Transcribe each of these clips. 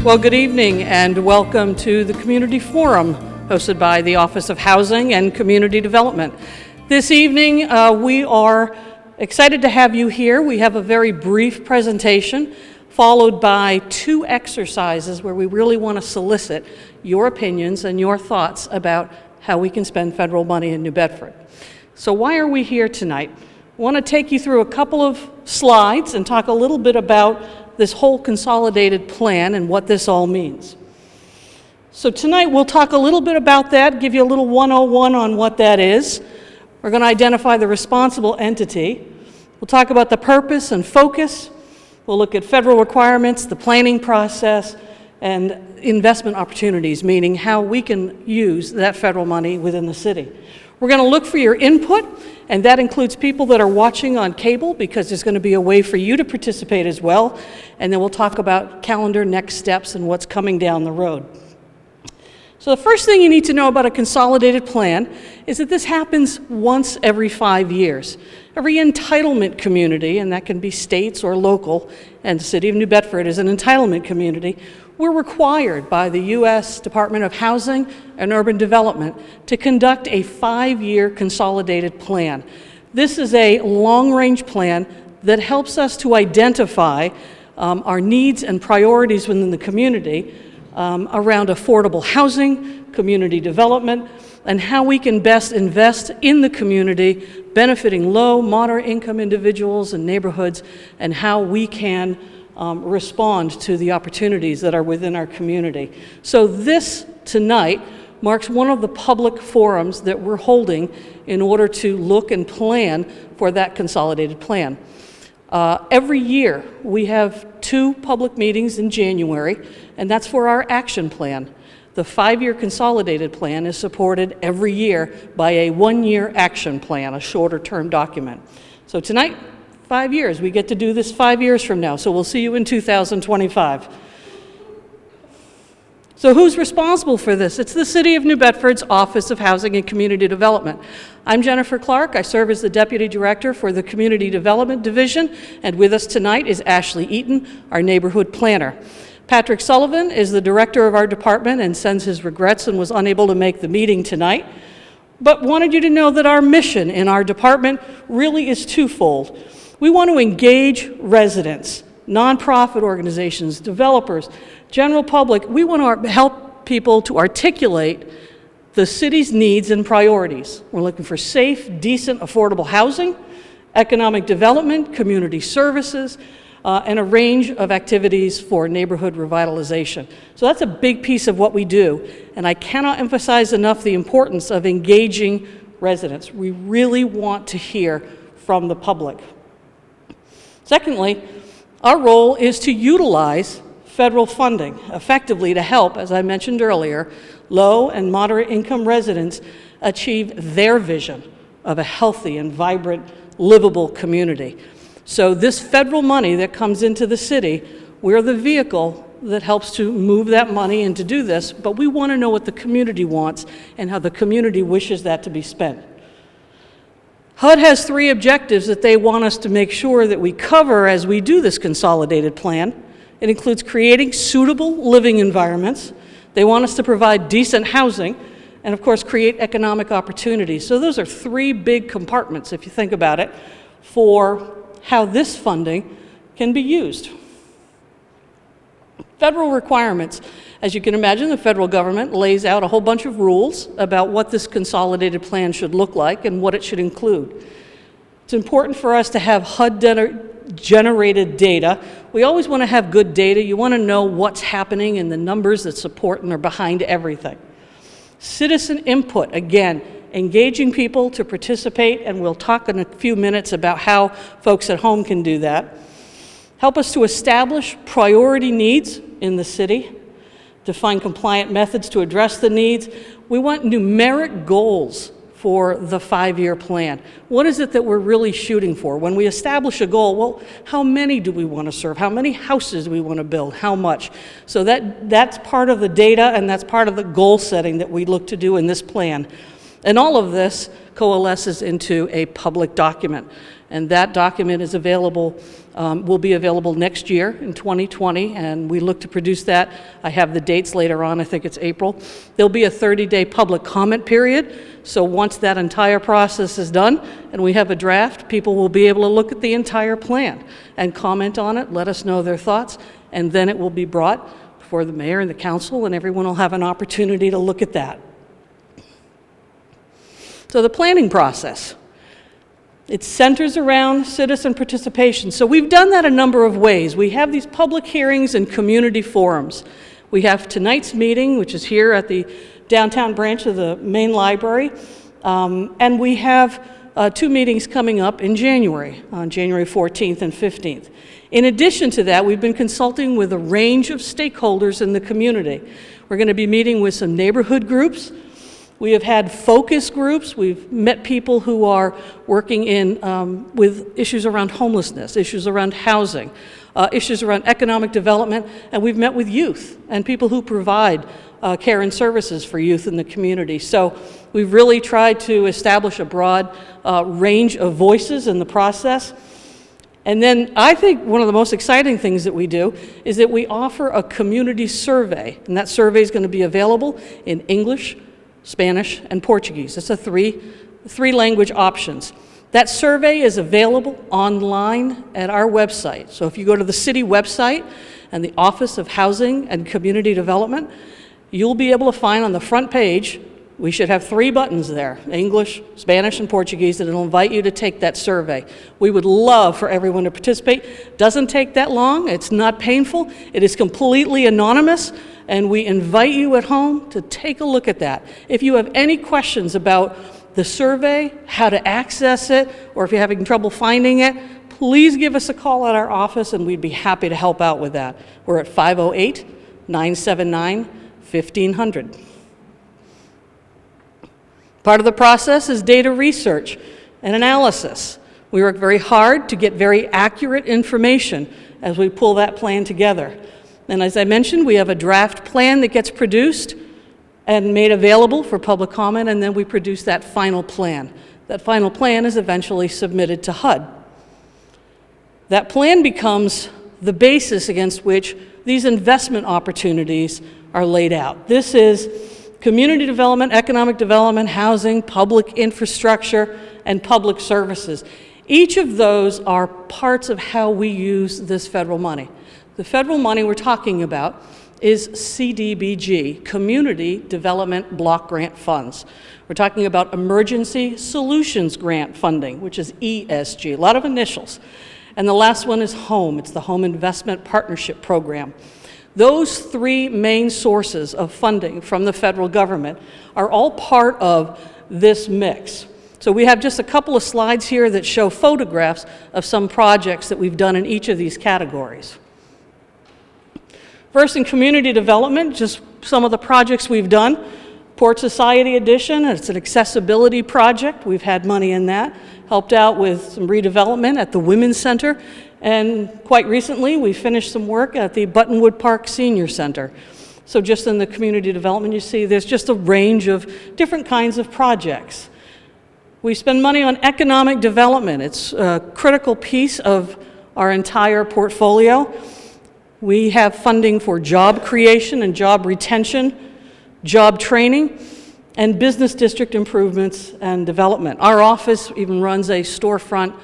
Well, good evening and welcome to the Community Forum hosted by the Office of Housing and Community Development. This evening we are excited to have you here. We have a very brief presentation followed by two exercises where we really want to solicit your opinions and your thoughts about how we can spend federal money in New Bedford. So why are we here tonight? I want to take you through a couple of slides and talk a little bit about this whole consolidated plan and what this all means. So tonight we'll talk a little bit about that, give you a little 101 on what that is. We're going to identify the responsible entity. We'll talk about the purpose and focus. We'll look at federal requirements, the planning process, and investment opportunities, meaning how we can use that federal money within the city. We're going to look for your input, and that includes people that are watching on cable, because there's going to be a way for you to participate as well. And then we'll talk about calendar, next steps, and what's coming down the road. So the first thing you need to know about a consolidated plan is that this happens once every 5 years. Every entitlement community, and that can be states or local, and the city of New Bedford is an entitlement community, we're required by the U.S. Department of Housing and Urban Development to conduct a 5-year consolidated plan. This is a long-range plan that helps us to identify our needs and priorities within the community around affordable housing, community development, and how we can best invest in the community, benefiting low, moderate income individuals and neighborhoods, and how we can respond to the opportunities that are within our community. So this tonight marks one of the public forums that we're holding in order to look and plan for that consolidated plan. Every year we have 2 public meetings in January, and that's for our action plan. The 5-year consolidated plan is supported every year by a 1-year action plan, a shorter term document. So tonight, 5 years. We get to do this 5 years from now, so we'll see you in 2025. So who's responsible for this? It's the City of New Bedford's Office of Housing and Community Development. I'm Jennifer Clark. I serve as the Deputy Director for the Community Development Division, and with us tonight is Ashley Eaton, our Neighborhood Planner. Patrick Sullivan is the Director of our department and sends his regrets and was unable to make the meeting tonight, but wanted you to know that our mission in our department really is twofold. We want to engage residents, nonprofit organizations, developers, general public. We want to help people to articulate the city's needs and priorities. We're looking for safe, decent, affordable housing, economic development, community services, and a range of activities for neighborhood revitalization. So that's a big piece of what we do, and I cannot emphasize enough the importance of engaging residents. We really want to hear from the public. Secondly, our role is to utilize federal funding effectively to help, as I mentioned earlier, low and moderate income residents achieve their vision of a healthy and vibrant, livable community. So this federal money that comes into the city, we're the vehicle that helps to move that money and to do this, but we want to know what the community wants and how the community wishes that to be spent. HUD has 3 objectives that they want us to make sure that we cover as we do this consolidated plan. It includes creating suitable living environments. They want us to provide decent housing, and of course create economic opportunities. So those are 3 big compartments, if you think about it, for how this funding can be used. Federal requirements. As you can imagine, the federal government lays out a whole bunch of rules about what this consolidated plan should look like and what it should include. It's important for us to have HUD-generated data. We always want to have good data. You want to know what's happening and the numbers that support and are behind everything. Citizen input, again, engaging people to participate, and we'll talk in a few minutes about how folks at home can do that. Help us to establish priority needs in the city, define compliant methods to address the needs. We want numeric goals for the 5-year plan. What is it that we're really shooting for? When we establish a goal, well, how many do we want to serve? How many houses do we want to build? How much? So that's part of the data, and that's part of the goal setting that we look to do in this plan. And all of this coalesces into a public document. And that document is available, will be available next year in 2020, and we look to produce that. I have the dates later on, I think it's April. There'll be a 30-day public comment period, so once that entire process is done and we have a draft, people will be able to look at the entire plan and comment on it, let us know their thoughts, and then it will be brought before the mayor and the council, and everyone will have an opportunity to look at that. So the planning process. It centers around citizen participation. So we've done that a number of ways. We have these public hearings and community forums. We have tonight's meeting, which is here at the downtown branch of the main library, and we have 2 meetings coming up in January, on January 14th and 15th. In addition to that, we've been consulting with a range of stakeholders in the community. We're going to be meeting with some neighborhood groups. We have had focus groups. We've met people who are working with issues around homelessness, issues around housing, issues around economic development, and we've met with youth and people who provide care and services for youth in the community. So we've really tried to establish a broad range of voices in the process. And then I think one of the most exciting things that we do is that we offer a community survey, and that survey is going to be available in English, Spanish, and Portuguese. It's a three language options. That survey is available online at our website. So if you go to the city website and the Office of Housing and Community Development, you'll be able to find on the front page, we should have 3 buttons there, English, Spanish, and Portuguese, and it'll invite you to take that survey. We would love for everyone to participate. Doesn't take that long, it's not painful, it is completely anonymous, and we invite you at home to take a look at that. If you have any questions about the survey, how to access it, or if you're having trouble finding it, please give us a call at our office and we'd be happy to help out with that. We're at 508-979-1500. Part of the process is data research and analysis. We work very hard to get very accurate information as we pull that plan together. And as I mentioned, we have a draft plan that gets produced and made available for public comment, and then we produce that final plan. That final plan is eventually submitted to HUD. That plan becomes the basis against which these investment opportunities are laid out. This is community development, economic development, housing, public infrastructure, and public services. Each of those are parts of how we use this federal money. The federal money we're talking about is CDBG, Community Development Block Grant Funds. We're talking about Emergency Solutions Grant Funding, which is ESG, a lot of initials. And the last one is HOME, it's the Home Investment Partnership Program. Those 3 main sources of funding from the federal government are all part of this mix. So we have just a couple of slides here that show photographs of some projects that we've done in each of these categories. First, in community development, just some of the projects we've done. Port Society Edition, it's an accessibility project. We've had money in that. Helped out with some redevelopment at the Women's Center. And quite recently, we finished some work at the Buttonwood Park Senior Center. So just in the community development, you see there's just a range of different kinds of projects. We spend money on economic development. It's a critical piece of our entire portfolio. We have funding for job creation and job retention, job training, and business district improvements and development. Our office even runs a storefront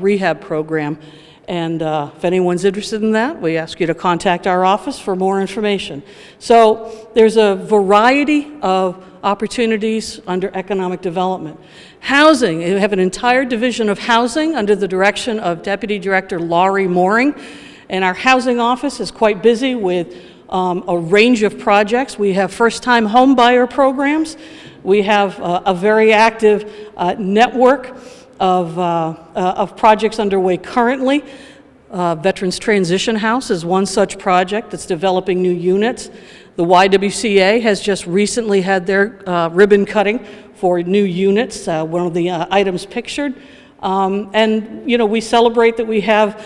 rehab program, and if anyone's interested in that, we ask you to contact our office for more information. So there's a variety of opportunities under economic development. Housing, we have an entire division of housing under the direction of Deputy Director Laurie Mooring. And our housing office is quite busy with a range of projects. We have first-time home buyer programs. We have a very active network of projects underway currently. Veterans Transition House is one such project that's developing new units. The YWCA has just recently had their ribbon cutting for new units, one of the items pictured. And, you know, we celebrate that we have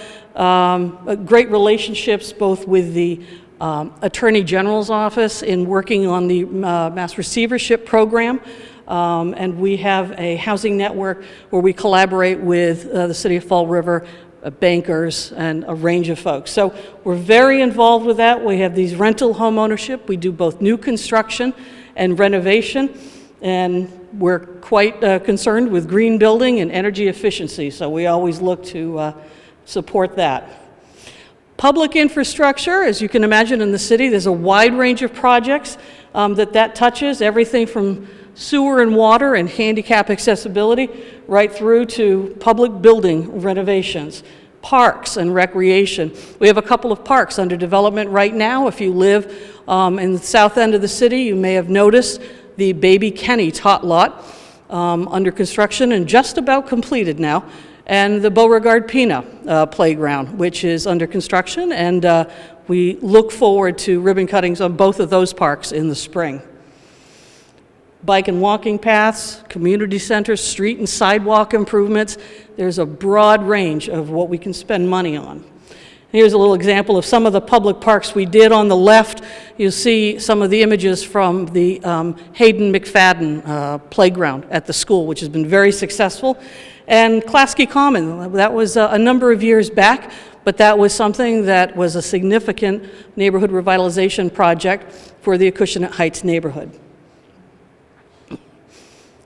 great relationships both with the Attorney General's office in working on the mass receivership program. and we have a housing network where we collaborate with the City of Fall River, bankers, and a range of folks. So we're very involved with that. We have these rental home ownership. We do both new construction and renovation, and we're quite concerned with green building and energy efficiency, so we always look to support that. Public infrastructure, as you can imagine in the city, there's a wide range of projects that touches, everything from sewer and water and handicap accessibility right through to public building renovations, parks and recreation. We have a couple of parks under development right now. If you live in the south end of the city, you may have noticed the Baby Kenny Tot Lot under construction and just about completed now, and the Beauregard Pina Playground, which is under construction, and we look forward to ribbon cuttings on both of those parks in the spring. Bike and walking paths, community centers, street and sidewalk improvements. There's a broad range of what we can spend money on. Here's a little example of some of the public parks we did. On the left, you'll see some of the images from the Hayden McFadden playground at the school, which has been very successful. And Klasky Common, that was a number of years back, but that was something that was a significant neighborhood revitalization project for the Acushnet Heights neighborhood.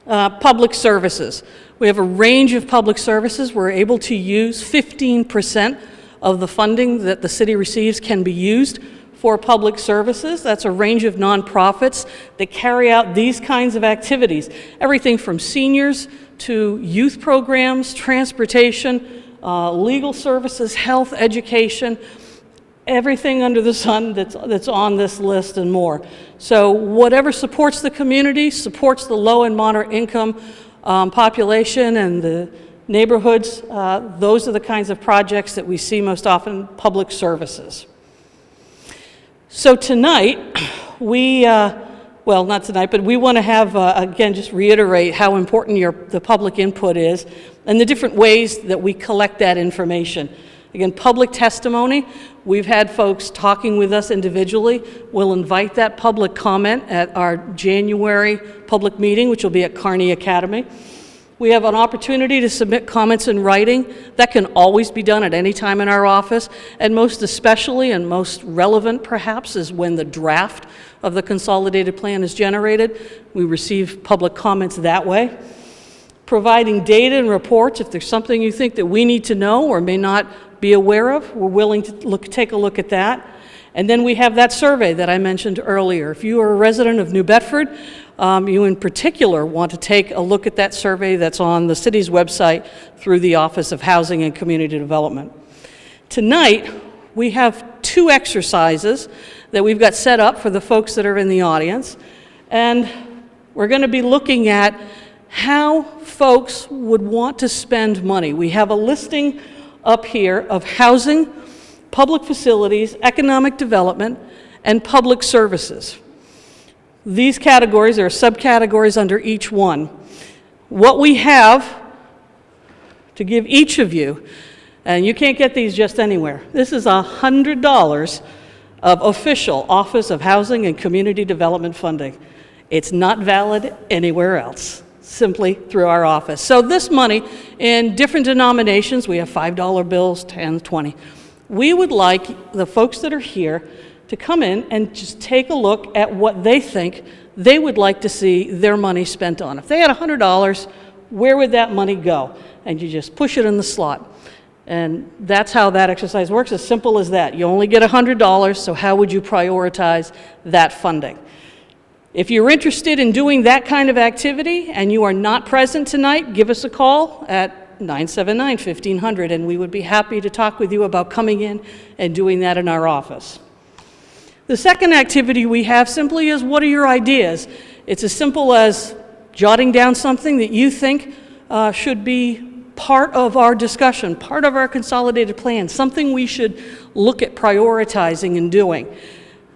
Public services. We have a range of public services. We're able to use 15% of the funding that the city receives can be used for public services. That's a range of nonprofits that carry out these kinds of activities. Everything from seniors to youth programs, transportation, legal services, health, education, everything under the sun that's on this list and more. So whatever supports the community, supports the low and moderate income population and the neighborhoods, those are the kinds of projects that we see most often, public services. So tonight, well, not tonight, but we want to have, again, just reiterate how important the public input is and the different ways that we collect that information. Again, public testimony, we've had folks talking with us individually. We'll invite that public comment at our January public meeting, which will be at Kearney Academy. We have an opportunity to submit comments in writing. That can always be done at any time in our office, and most especially and most relevant perhaps is when the draft of the consolidated plan is generated. We receive public comments that way. Providing data and reports, if there's something you think that we need to know or may not be aware of, we're willing to take a look at that. And then we have that survey that I mentioned earlier. If you are a resident of New Bedford, you in particular want to take a look at that survey that's on the city's website through the Office of Housing and Community Development. Tonight, we have two exercises that we've got set up for the folks that are in the audience, and we're going to be looking at how folks would want to spend money. We have a listing up here of housing, public facilities, economic development, and public services. These categories, there are subcategories under each one. What we have to give each of you, and you can't get these just anywhere, this is $100 of official Office of Housing and Community Development funding. It's not valid anywhere else, simply through our office. So this money in different denominations, we have $5 bills, 10, 20. We would like the folks that are here to come in and just take a look at what they think they would like to see their money spent on. If they had $100, where would that money go? And you just push it in the slot. And that's how that exercise works, as simple as that. You only get $100, so how would you prioritize that funding? If you're interested in doing that kind of activity and you are not present tonight, give us a call at 979-1500, and we would be happy to talk with you about coming in and doing that in our office. The second activity we have simply is, what are your ideas? It's as simple as jotting down something that you think should be part of our discussion, part of our consolidated plan, something we should look at prioritizing and doing.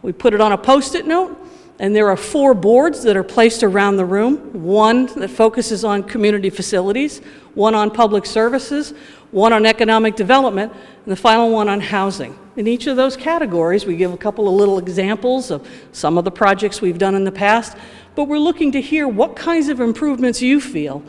We put it on a Post-it note, and there are 4 boards that are placed around the room. One that focuses on community facilities, one on public services, one on economic development, and the final one on housing. In each of those categories, we give a couple of little examples of some of the projects we've done in the past, but we're looking to hear what kinds of improvements you feel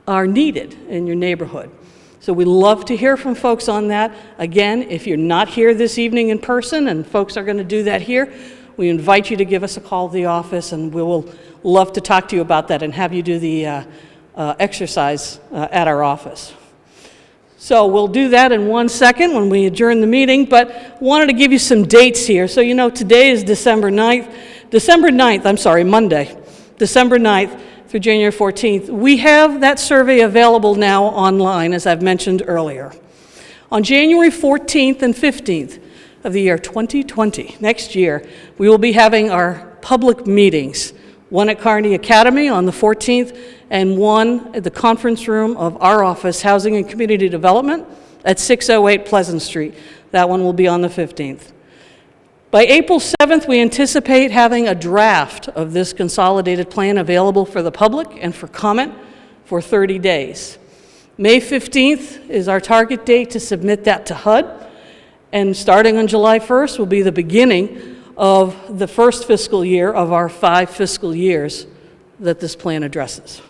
are needed in your neighborhood. So we love to hear from folks on that. Again, if you're not here this evening in person, and folks are going to do that here, we invite you to give us a call to the office, and we will love to talk to you about that and have you do the exercise at our office. So we'll do that in 1 second when we adjourn the meeting, but wanted to give you some dates here. So you know today is Monday, December 9th through January 14th. We have that survey available now online, as I've mentioned earlier. On January 14th and 15th of the year 2020, next year, we will be having our public meetings, one at Carney Academy on the 14th, and one at the conference room of our office, Housing and Community Development, at 608 Pleasant Street. That one will be on the 15th. By April 7th, we anticipate having a draft of this consolidated plan available for the public and for comment for 30 days. May 15th is our target date to submit that to HUD, and starting on July 1st will be the beginning of the first fiscal year of our 5 fiscal years that this plan addresses.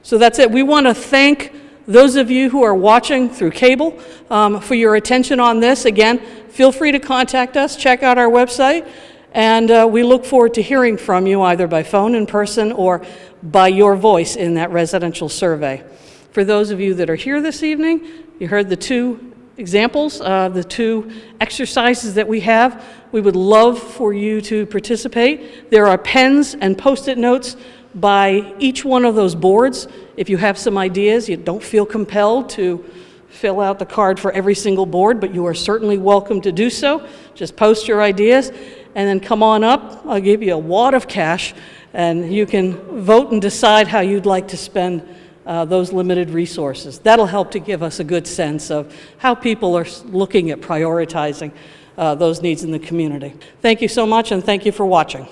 So that's it. We want to thank those of you who are watching through cable for your attention on this. Again, feel free to contact us, check out our website, and we look forward to hearing from you either by phone, in person, or by your voice in that residential survey. For those of you that are here this evening, you heard the 2 examples, the 2 exercises that we have. We would love for you to participate. There are pens and Post-it notes by each one of those boards. If you have some ideas, you don't feel compelled to fill out the card for every single board, but you are certainly welcome to do so. Just post your ideas and then come on up. I'll give you a wad of cash and you can vote and decide how you'd like to spend those limited resources. That'll help to give us a good sense of how people are looking at prioritizing those needs in the community. Thank you so much, and thank you for watching.